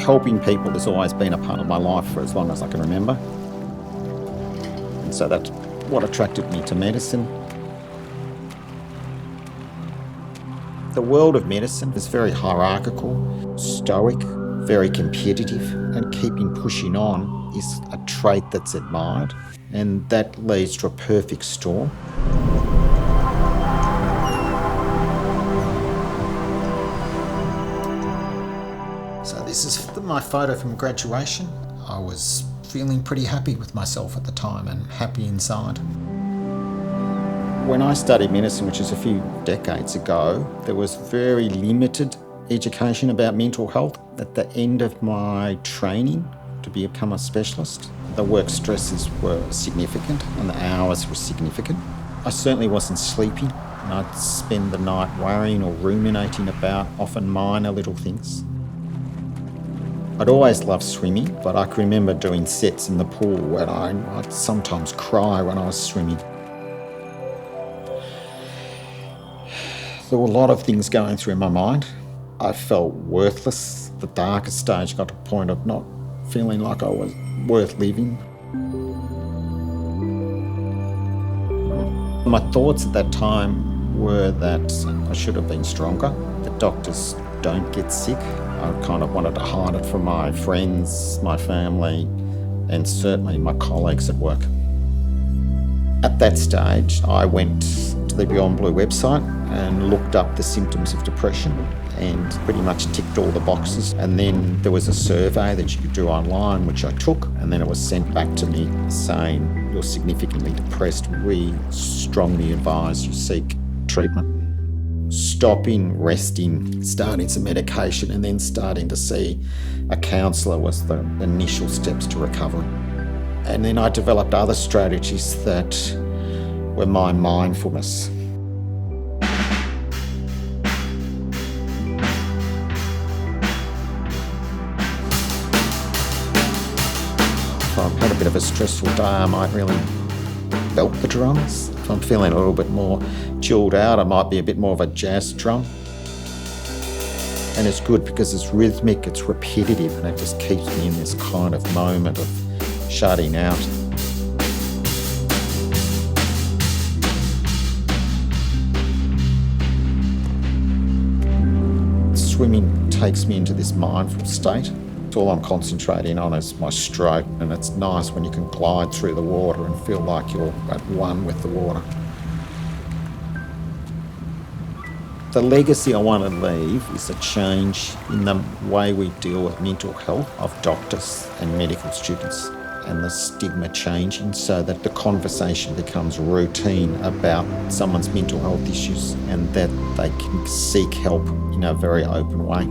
Helping people has always been a part of my life for as long as I can remember. And so that's what attracted me to medicine. The world of medicine is very hierarchical, stoic, very competitive, and keeping pushing on is a trait that's admired, and that leads to a perfect storm. So this is my photo from graduation. I was feeling pretty happy with myself at the time and happy inside. When I studied medicine, which is a few decades ago, there was very limited education about mental health. At the end of my training to become a specialist, the work stresses were significant and the hours were significant. I certainly wasn't sleeping, and I'd spend the night worrying or ruminating about often minor little things. I'd always loved swimming, but I can remember doing sets in the pool and I'd sometimes cry when I was swimming. There were a lot of things going through my mind. I felt worthless. The darkest stage got to a point of not feeling like I was worth living. My thoughts at that time were that I should have been stronger. The doctors don't get sick. I kind of wanted to hide it from my friends, my family, and certainly my colleagues at work. At that stage, I went to the Beyond Blue website and looked up the symptoms of depression and pretty much ticked all the boxes. And then there was a survey that you could do online, which I took, and then it was sent back to me saying, "You're significantly depressed. We strongly advise you seek treatment." Stopping, resting, starting some medication, and then starting to see a counsellor was the initial steps to recovery. And then I developed other strategies that were my mindfulness. If I've had a bit of a stressful day, I might really belt the drums. If I'm feeling a little bit more chilled out, I might be a bit more of a jazz drum. And it's good because it's rhythmic, it's repetitive, and it just keeps me in this kind of moment of shutting out. Swimming takes me into this mindful state. All I'm concentrating on is my stroke, and it's nice when you can glide through the water and feel like you're at one with the water. The legacy I want to leave is a change in the way we deal with mental health of doctors and medical students, and the stigma changing so that the conversation becomes routine about someone's mental health issues and that they can seek help in a very open way.